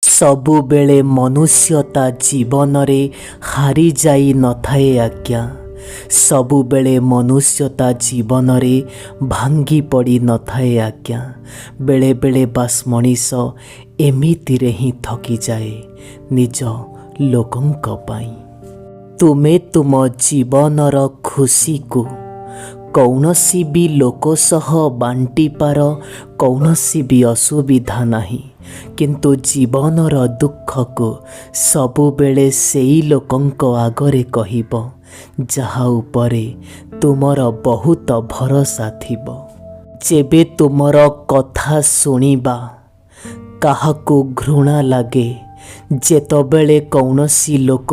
ସବୁବେଳେ ମନୁଷ୍ୟ ତା ଜୀବନରେ ହାରି ଯାଇ ନଥାଏ ଆଜ୍ଞା। ସବୁବେଳେ ମନୁଷ୍ୟ ତା ଜୀବନରେ ଭାଙ୍ଗି ପଡ଼ି ନଥାଏ ଆଜ୍ଞା। ବେଳେ ବେଳେ ବାସ୍ ମଣିଷ ଏମିତିରେ ହିଁ ଥକିଯାଏ ନିଜ ଲୋକଙ୍କ ପାଇଁ। ତୁମେ ତୁମ ଜୀବନର ଖୁସିକୁ କୌଣସି ବି ଲୋକ ସହ ବାଣ୍ଟିପାର, କୌଣସି ବି ଅସୁବିଧା ନାହିଁ। କିନ୍ତୁ ଜୀବନର ଦୁଃଖକୁ ସବୁବେଳେ ସେଇ ଲୋକଙ୍କ ଆଗରେ କହିବ ଯାହା ଉପରେ ତୁମର ବହୁତ ଭରସା ଥିବ। ଯେବେ ତୁମର କଥା ଶୁଣିବା କାହାକୁ ଘୃଣା ଲାଗେ, ଯେତେବେଳେ କୌଣସି ଲୋକ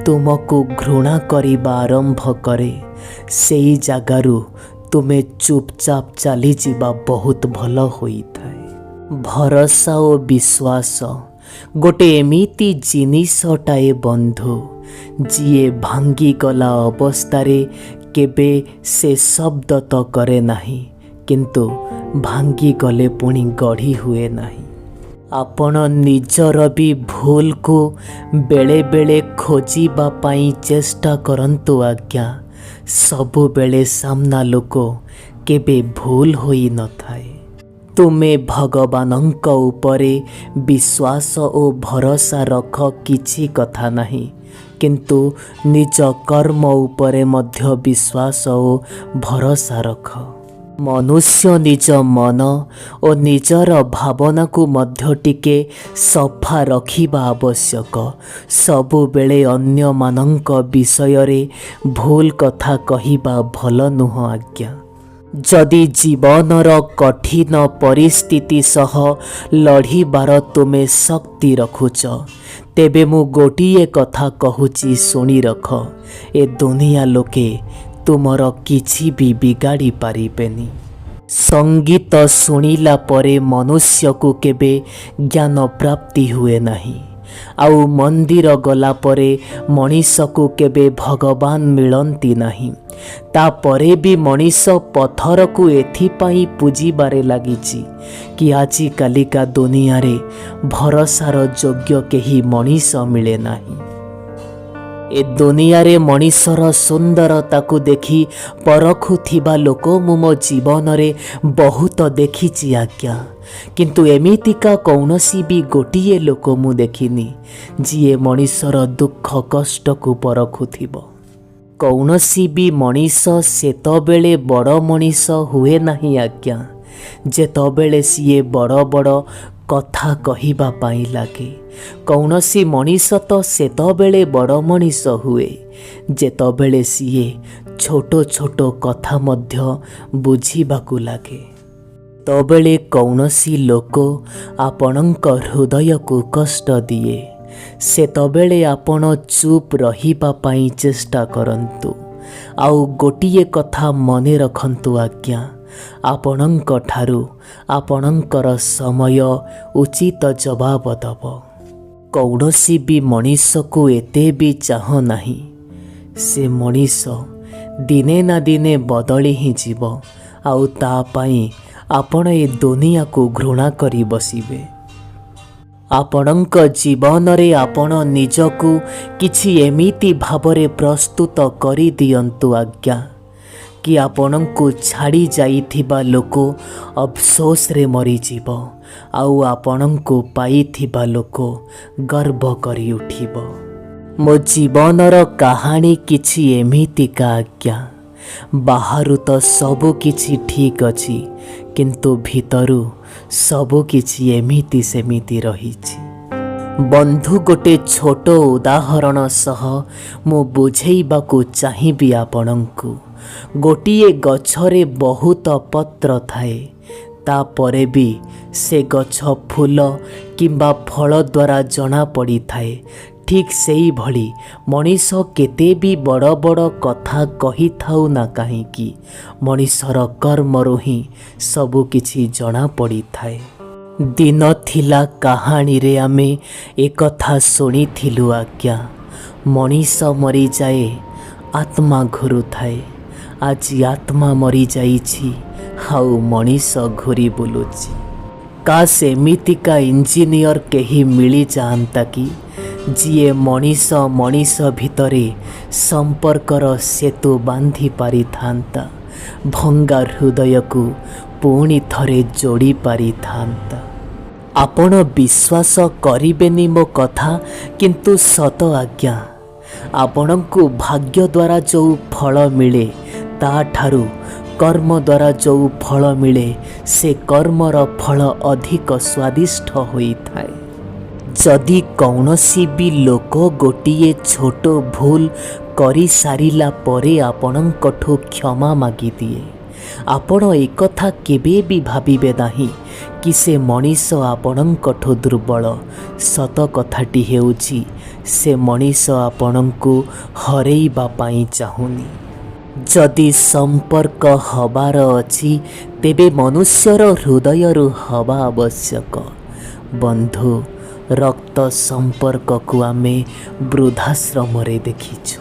ତୁମକୁ ଘୃଣା କରିବା ଆରମ୍ଭ କରେ, ସେଇ ଜାଗାରୁ ତୁମେ ଚୁପଚାପ ଚାଲିଯିବା ବହୁତ ଭଲ ହୋଇଥାଏ। ଭରସା ଓ ବିଶ୍ୱାସ ଗୋଟେ ଏମିତି ଜିନିଷଟାଏ ବନ୍ଧୁ, ଯିଏ ଭାଙ୍ଗିଗଲା ଅବସ୍ଥାରେ କେବେ ସେ ଶବ୍ଦ ତ କରେ ନାହିଁ, କିନ୍ତୁ ଭାଙ୍ଗିଗଲେ ପୁଣି ଗଢ଼ି ହୁଏ ନାହିଁ। ଆପଣ ନିଜର ବି ଭୁଲକୁ ବେଳେ ବେଳେ ଖୋଜିବା ପାଇଁ ଚେଷ୍ଟା କରନ୍ତୁ ଆଜ୍ଞା। ସବୁବେଳେ ସାମ୍ନା ଲୋକ କେବେ ଭୁଲ ହୋଇନଥାଏ। ତୁମେ ଭଗବାନଙ୍କ ଉପରେ ବିଶ୍ୱାସ ଓ ଭରସା ରଖ, କିଛି କଥା ନାହିଁ, କିନ୍ତୁ ନିଜ କର୍ମ ଉପରେ ମଧ୍ୟ ବିଶ୍ୱାସ ଓ ଭରସା ରଖ। ମନୁଷ୍ୟ ନିଜ ମନ ଓ ନିଜର ଭାବନାକୁ ମଧ୍ୟ ଟିକେ ସଫା ରଖିବା ଆବଶ୍ୟକ। ସବୁବେଳେ ଅନ୍ୟମାନଙ୍କ ବିଷୟରେ ଭୁଲ କଥା କହିବା ଭଲ ନୁହଁ ଆଜ୍ଞା। ଯଦି ଜୀବନର କଠିନ ପରିସ୍ଥିତି ସହ ଲଢ଼ିବାର ତୁମେ ଶକ୍ତି ରଖୁଛ, ତେବେ ମୁଁ ଗୋଟିଏ କଥା କହୁଛି, ଶୁଣି ରଖ। ଏ ଦୁନିଆ ଲୋକେ ତୁମର କିଛି ବି ବିଗାଡ଼ି ପାରିବେନି। ସଙ୍ଗୀତ ଶୁଣିଲା ପରେ ମନୁଷ୍ୟକୁ କେବେ ଜ୍ଞାନ ପ୍ରାପ୍ତି ହୁଏ ନାହିଁ, ଆଉ ମନ୍ଦିର ଗଲା ପରେ ମଣିଷକୁ କେବେ ଭଗବାନ ମିଳନ୍ତି ନାହିଁ। ତାପରେ ବି ମଣିଷ ପଥରକୁ ଏଥିପାଇଁ ପୂଜିବାରେ ଲାଗିଛି କି ଆଜିକାଲିକା ଦୁନିଆରେ ଭରସାର ଯୋଗ୍ୟ କେହି ମଣିଷ ମିଳେ ନାହିଁ। ଏ ଦୁନିଆରେ ମଣିଷର ସୁନ୍ଦରତାକୁ ଦେଖି ପରଖୁଥିବା ଲୋକ ମୁଁ ମୋ ଜୀବନରେ ବହୁତ ଦେଖିଛି ଆଜ୍ଞା। କିନ୍ତୁ ଏମିତିକା କୌଣସି ବି ଗୋଟିଏ ଲୋକ ମୁଁ ଦେଖିନି ଯିଏ ମଣିଷର ଦୁଃଖ କଷ୍ଟକୁ ପରଖୁଥିବ। କୌଣସି ବି ମଣିଷ ସେତେବେଳେ ବଡ଼ ମଣିଷ ହୁଏ ନାହିଁ ଆଜ୍ଞା, ଯେତେବେଳେ ସିଏ ବଡ଼ ବଡ଼ କଥା କହିବା ପାଇଁ ଲାଗେ। କୌଣସି ମଣିଷ ତ ସେତେବେଳେ ବଡ଼ ମଣିଷ ହୁଏ ଯେତେବେଳେ ସିଏ ଛୋଟ ଛୋଟ କଥା ମଧ୍ୟ ବୁଝିବାକୁ ଲାଗେ। ଯେତେବେଳେ କୌଣସି ଲୋକ ଆପଣଙ୍କ ହୃଦୟକୁ କଷ୍ଟ ଦିଏ, ସେତେବେଳେ ଆପଣ ଚୁପ୍ ରହିବା ପାଇଁ ଚେଷ୍ଟା କରନ୍ତୁ। ଆଉ ଗୋଟିଏ କଥା ମନେ ରଖନ୍ତୁ ଆଜ୍ଞା, ଆପଣଙ୍କ ଠାରୁ ଆପଣଙ୍କର ସମୟ ଉଚିତ ଜବାବ ଦେବ। କୌଣସି ବି ମଣିଷକୁ ଏତେ ବି ଚାହଁ ନାହିଁ, ସେ ମଣିଷ ଦିନେ ନା ଦିନେ ବଦଳି ହିଁ ଯିବ, ଆଉ ତା ପାଇଁ ଆପଣ ଏ ଦୁନିଆକୁ ଘୃଣା କରି ବସିବେ। ଆପଣଙ୍କ ଜୀବନରେ ଆପଣ ନିଜକୁ କିଛି ଏମିତି ଭାବରେ ପ୍ରସ୍ତୁତ କରିଦିଅନ୍ତୁ ଆଜ୍ଞା, କି ଆପଣଙ୍କୁ ଛାଡ଼ି ଯାଇଥିବା ଲୋକ ଅଫସୋସରେ ମରିଯିବ, ଆଉ ଆପଣଙ୍କୁ ପାଇଥିବା ଲୋକ ଗର୍ବ କରି ଉଠିବ। ମୋ ଜୀବନର କାହାଣୀ କିଛି ଏମିତିକା ଆଜ୍ଞା। ବାହାରୁ ତ ସବୁ କିଛି ଠିକ୍ ଅଛି, କିନ୍ତୁ ଭିତରୁ ସବୁ କିଛି ଏମିତି ସେମିତି ରହିଛି। ବନ୍ଧୁ, ଗୋଟେ ଛୋଟ ଉଦାହରଣ ସହ ମୁଁ ବୁଝେଇବାକୁ ଚାହିଁବି ଆପଣଙ୍କୁ। ଗୋଟିଏ ଗଛରେ ବହୁତ ପତ୍ର ଥାଏ, ତାପରେ ବି ସେ ଗଛ ଫୁଲ କିମ୍ବା ଫଳ ଦ୍ୱାରା ଜଣାପଡ଼ିଥାଏ। ଠିକ୍ ସେଇଭଳି ମଣିଷ କେତେ ବି ବଡ଼ ବଡ଼ କଥା କହିଥାଉ ନା କାହିଁକି, ମଣିଷର କର୍ମରୁ ହିଁ ସବୁକିଛି ଜଣାପଡ଼ିଥାଏ। ଦିନ ଥିଲା କାହାଣୀରେ ଆମେ ଏକଥା ଶୁଣିଥିଲୁ ଆଜ୍ଞା, ମଣିଷ ମରିଯାଏ, ଆତ୍ମା ଘୁରୁଥାଏ। ଆଜି ଆତ୍ମା ମରିଯାଇଛି, ଆଉ ମଣିଷ ଘୁରି ବୁଲୁଛି। କାଶ ଏମିତିକା ଇଞ୍ଜିନିୟର କେହି ମିଳିଯାଆନ୍ତା କି ଯିଏ ମଣିଷ ମଣିଷ ଭିତରେ ସମ୍ପର୍କର ସେତୁ ବାନ୍ଧି ପାରିଥାନ୍ତା, ଭଙ୍ଗା ହୃଦୟକୁ ପୁଣି ଥରେ ଯୋଡ଼ି ପାରିଥାନ୍ତା। ଆପଣ ବିଶ୍ୱାସ କରିବେନି ମୋ କଥା, କିନ୍ତୁ ସତ ଆଜ୍ଞା, ଆପଣଙ୍କୁ ଭାଗ୍ୟ ଦ୍ୱାରା ଯେଉଁ ଫଳ ମିଳେ ତାଠାରୁ କର୍ମ ଦ୍ୱାରା ଯେଉଁ ଫଳ ମିଳେ ସେ କର୍ମର ଫଳ ଅଧିକ ସ୍ୱାଦିଷ୍ଟ ହୋଇଥାଏ। ଯଦି କୌଣସି ବି ଲୋକ ଗୋଟିଏ ଛୋଟ ଭୁଲ କରିସାରିଲା ପରେ ଆପଣଙ୍କଠୁ କ୍ଷମା ମାଗିଦିଏ, ଆପଣ ଏକଥା କେବେ ବି ଭାବିବେ ନାହିଁ କି ସେ ମଣିଷ ଆପଣଙ୍କଠୁ ଦୁର୍ବଳ। ସତ କଥାଟି ହେଉଛି ସେ ମଣିଷ ଆପଣଙ୍କୁ ହରେଇବା ପାଇଁ ଚାହୁଁନି। ଯଦି ସମ୍ପର୍କ ହେବାର ଅଛି ତେବେ ମନୁଷ୍ୟର ହୃଦୟରୁ ହେବା ଆବଶ୍ୟକ। ବନ୍ଧୁ, ରକ୍ତ ସମ୍ପର୍କକୁ ଆମେ ବୃଦ୍ଧାଶ୍ରମରେ ଦେଖିଛୁ।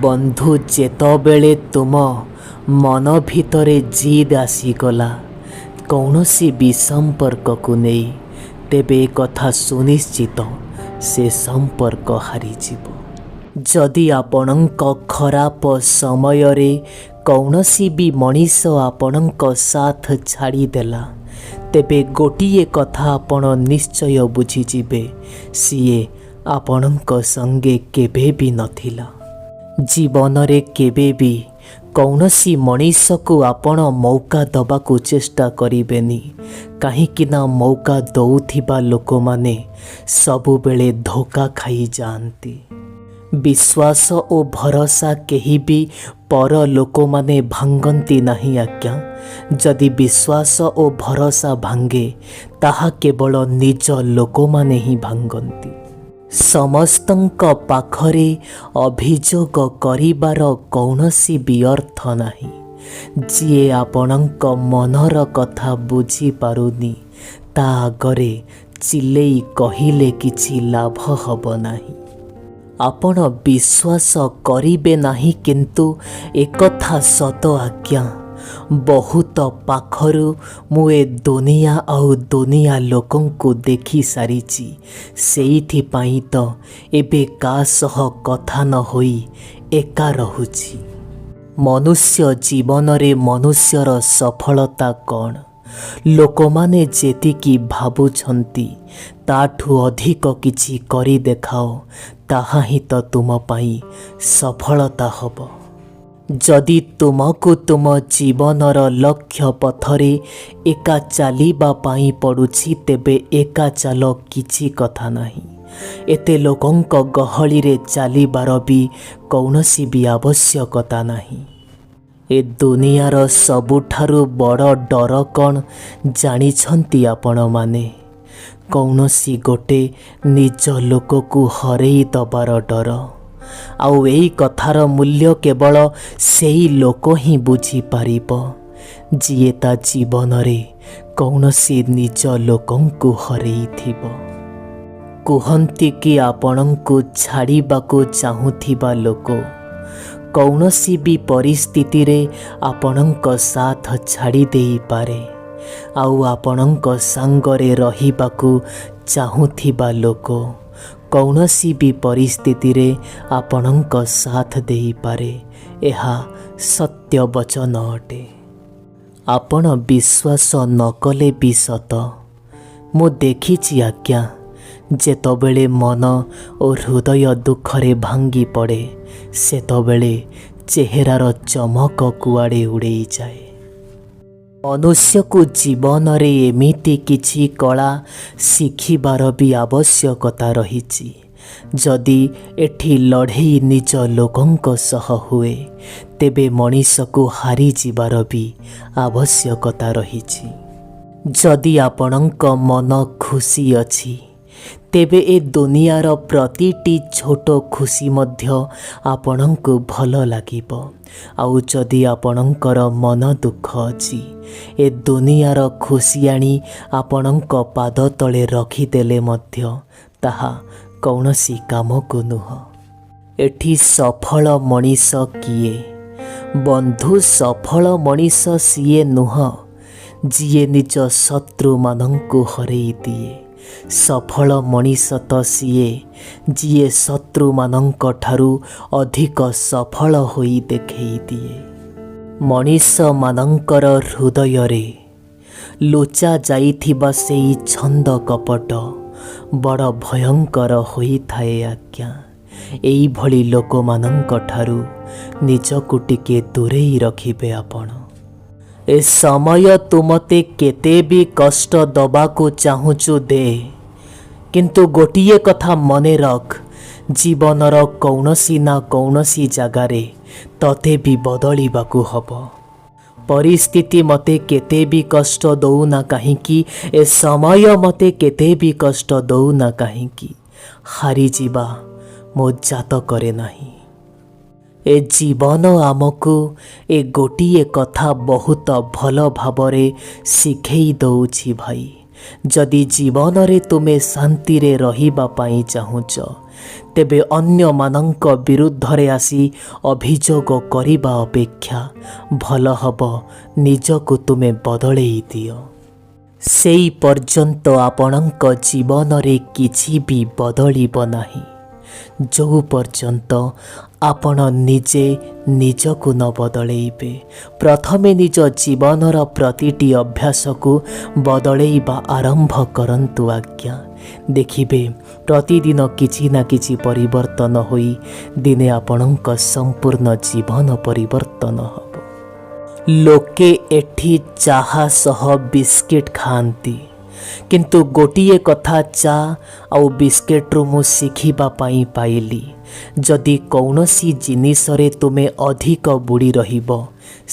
ବନ୍ଧୁ, ଯେତେବେଳେ ତୁମ ମନ ଭିତରେ ଜିଦ୍ ଆସିଗଲା କୌଣସି ବି ସମ୍ପର୍କକୁ ନେଇ, ତେବେ କଥା ସୁନିଶ୍ଚିତ ସେ ସମ୍ପର୍କ ହାରିଯିବ। ଯଦି ଆପଣଙ୍କ ଖରାପ ସମୟରେ କୌଣସି ବି ମଣିଷ ଆପଣଙ୍କ ସାଥ ଛାଡ଼ିଦେଲା, ତେବେ ଗୋଟିଏ କଥା ଆପଣ ନିଶ୍ଚୟ ବୁଝିଯିବେ, ସିଏ ଆପଣଙ୍କ ସଙ୍ଗେ କେବେ ବି ନଥିଲା। ଜୀବନରେ କେବେ ବି କୌଣସି ମଣିଷକୁ ଆପଣ ମୌକା ଦେବାକୁ ଚେଷ୍ଟା କରିବେନି, କାହିଁକିନା ମୌକା ଦେଉଥିବା ଲୋକମାନେ ସବୁବେଳେ ଧୋକା ଖାଇଯାଆନ୍ତି। ବିଶ୍ୱାସ ଓ ଭରସା କେହି ବି ପର ଲୋକମାନେ ଭାଙ୍ଗନ୍ତି ନାହିଁ ଆଜ୍ଞା। ଯଦି ବିଶ୍ୱାସ ଓ ଭରସା ଭାଙ୍ଗେ ତାହା କେବଳ ନିଜ ଲୋକମାନେ ହିଁ ଭାଙ୍ଗନ୍ତି। ସମସ୍ତଙ୍କ ପାଖରେ ଅଭିଯୋଗ କରିବାର କୌଣସି ବି ଅର୍ଥ ନାହିଁ। ଯିଏ ଆପଣଙ୍କ ମନର କଥା ବୁଝିପାରୁନି ତା ଆଗରେ ଚିଲେଇ କହିଲେ କିଛି ଲାଭ ହେବ ନାହିଁ। ଆପଣ ବିଶ୍ୱାସ କରିବେ ନାହିଁ, କିନ୍ତୁ ଏକଥା ସତ ଆଜ୍ଞା, ବହୁତ ପାଖରୁ ମୁଁ ଏ ଦୁନିଆ ଆଉ ଦୁନିଆ ଲୋକଙ୍କୁ ଦେଖି ସାରିଛି। ସେଇଥିପାଇଁ ତ ଏବେ କାହା ସହ କଥା ନ ହୋଇ ଏକା ରହୁଛି। ମନୁଷ୍ୟ ଜୀବନରେ ମନୁଷ୍ୟର ସଫଳତା କ'ଣ? ଲୋକମାନେ ଯେତିକି ଭାବୁଛନ୍ତି ତାଠୁ ଅଧିକ କିଛି କରି ଦେଖାଅ, ତାହା ହିଁ ତ ତୁମ ପାଇଁ ସଫଳତା ହେବ। ଯଦି ତୁମକୁ ତୁମ ଜୀବନର ଲକ୍ଷ୍ୟ ପଥରେ ଏକା ଚାଲିବା ପାଇଁ ପଡ଼ୁଛି, ତେବେ ଏକା ଚାଲ, କିଛି କଥା ନାହିଁ। ଏତେ ଲୋକଙ୍କ ଗହଳିରେ ଚାଲିବାର ବି କୌଣସି ବି ଆବଶ୍ୟକତା ନାହିଁ। ଏ ଦୁନିଆର ସବୁଠାରୁ ବଡ଼ ଡର କ'ଣ ଜାଣିଛନ୍ତି ଆପଣମାନେ? କୌଣସି ଗୋଟେ ନିଜ ଲୋକକୁ ହରେଇ ଦେବାର ଡର। ଆଉ ଏଇ କଥାର ମୂଲ୍ୟ କେବଳ ସେଇ ଲୋକ ହିଁ ବୁଝିପାରିବ ଯିଏ ତା ଜୀବନରେ କୌଣସି ନିଜ ଲୋକଙ୍କୁ ହରେଇଥିବ। କୁହନ୍ତି କି ଆପଣଙ୍କୁ ଛାଡ଼ିବାକୁ ଚାହୁଁଥିବା ଲୋକ କୌଣସି ବି ପରିସ୍ଥିତିରେ ଆପଣଙ୍କ ସାଥ ଛାଡ଼ି ଦେଇପାରେ, ଆଉ ଆପଣଙ୍କ ସାଙ୍ଗରେ ରହିବାକୁ ଚାହୁଁଥିବା ଲୋକ କୌଣସି ବି ପରିସ୍ଥିତିରେ ଆପଣଙ୍କ ସାଥ ଦେଇପାରେ। ଏହା ସତ୍ୟ ବଚନ ଅଟେ। ଆପଣ ବିଶ୍ୱାସ ନ କଲେ ବି ସତ। ମୁଁ ଦେଖିଛି ଆଜ୍ଞା, ଯେତେବେଳେ ମନ ଓ ହୃଦୟ ଦୁଃଖରେ ଭାଙ୍ଗି ପଡ଼େ ସେତେବେଳେ ଚେହେରାର ଚମକ କୁଆଡ଼େ ଉଡ଼େଇଯାଏ। ମନୁଷ୍ୟକୁ ଜୀବନରେ ଏମିତି କିଛି କଳା ଶିଖିବାର ବି ଆବଶ୍ୟକତା ରହିଛି। ଯଦି ଏଠି ଲଢ଼େଇ ନିଜ ଲୋକଙ୍କ ସହ ହୁଏ, ତେବେ ମଣିଷକୁ ହାରିଯିବାର ବି ଆବଶ୍ୟକତା ରହିଛି। ଯଦି ଆପଣଙ୍କ ମନ ଖୁସି ଅଛି, ତେବେ ଏ ଦୁନିଆର ପ୍ରତିଟି ଛୋଟ ଖୁସି ମଧ୍ୟ ଆପଣଙ୍କୁ ଭଲ ଲାଗିବ। ଆଉ ଯଦି ଆପଣଙ୍କର ମନ ଦୁଃଖ ଅଛି, ଏ ଦୁନିଆର ଖୁସି ଆଣି ଆପଣଙ୍କ ପାଦ ତଳେ ରଖିଦେଲେ ମଧ୍ୟ ତାହା କୌଣସି କାମକୁ ନୁହଁ। ଏଠି ସଫଳ ମଣିଷ କିଏ? ବନ୍ଧୁ, ସଫଳ ମଣିଷ ସିଏ ନୁହଁ ଯିଏ ନିଜ ଶତ୍ରୁମାନଙ୍କୁ ହରେଇ ଦିଏ। ସଫଳ ମଣିଷ ତ ସିଏ ଯିଏ ଶତ୍ରୁମାନଙ୍କ ଠାରୁ ଅଧିକ ସଫଳ ହୋଇ ଦେଖେଇ ଦିଏ। ମଣିଷମାନଙ୍କର ହୃଦୟରେ ଲୁଚା ଯାଇଥିବା ସେଇ ଛନ୍ଦ କପଟ ବଡ଼ ଭୟଙ୍କର ହୋଇଥାଏ ଆଜ୍ଞା। ଏଇଭଳି ଲୋକମାନଙ୍କ ଠାରୁ ନିଜକୁ ଟିକେ ଦୂରେଇ ରଖିବେ ଆପଣ। ଏ ସମୟ ତୁ ମୋତେ କେତେ ବି କଷ୍ଟ ଦେବାକୁ ଚାହୁଁଛୁ ଦେ, କିନ୍ତୁ ଗୋଟିଏ କଥା ମନେ ରଖ, ଜୀବନର କୌଣସି ନା କୌଣସି ଜାଗାରେ ତତେ ବି ବଦଳିବାକୁ ହେବ। ପରିସ୍ଥିତି ମୋତେ କେତେ ବି କଷ୍ଟ ଦେଉନା କାହିଁକି, ଏ ସମୟ ମୋତେ କେତେ ବି କଷ୍ଟ ଦେଉନା କାହିଁକି, ହାରିଯିବା ମୋ ଜାତକରେ ନାହିଁ। ଏ ଜୀବନ ଆମକୁ ଏ ଗୋଟିଏ କଥା ବହୁତ ଭଲ ଭାବରେ ଶିଖେଇ ଦେଉଛି ଭାଇ। ଯଦି ଜୀବନରେ ତୁମେ ଶାନ୍ତିରେ ରହିବା ପାଇଁ ଚାହୁଁଛ, ତେବେ ଅନ୍ୟମାନଙ୍କ ବିରୁଦ୍ଧରେ ଆସି ଅଭିଯୋଗ କରିବା ଅପେକ୍ଷା ଭଲ ହେବ ନିଜକୁ ତୁମେ ବଦଳେଇ ଦିଅ। ସେଇ ପର୍ଯ୍ୟନ୍ତ ଆପଣଙ୍କ ଜୀବନରେ କିଛି ବି ବଦଳିବ ନାହିଁ, ଯେଉଁ ପର୍ଯ୍ୟନ୍ତ ଆପଣ ନିଜେ ନିଜକୁ ନ ବଦଳେଇବେ। ପ୍ରଥମେ ନିଜ ଜୀବନର ପ୍ରତିଟି ଅଭ୍ୟାସକୁ ବଦଳେଇବା ଆରମ୍ଭ କରନ୍ତୁ ଆଜ୍ଞା। ଦେଖିବେ ପ୍ରତିଦିନ କିଛି ନା କିଛି ପରିବର୍ତ୍ତନ ହୋଇ ଦିନେ ଆପଣଙ୍କ ସମ୍ପୂର୍ଣ୍ଣ ଜୀବନ ପରିବର୍ତ୍ତନ ହେବ। ଲୋକେ ଏଠି ଚାହା ସହ ବିସ୍କିଟ୍ ଖାଆନ୍ତି, କିନ୍ତୁ ଗୋଟିଏ କଥା ଚା ଆଉ ବିସ୍କିଟ୍ରୁ ମୁଁ ଶିଖିବା ପାଇଁ ପାଇଲି, ଯଦି କୌଣସି ଜିନିଷରେ ତୁମେ ଅଧିକ ବୁଡ଼ି ରହିବ,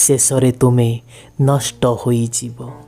ଶେଷରେ ତୁମେ ନଷ୍ଟ ହୋଇଯିବ।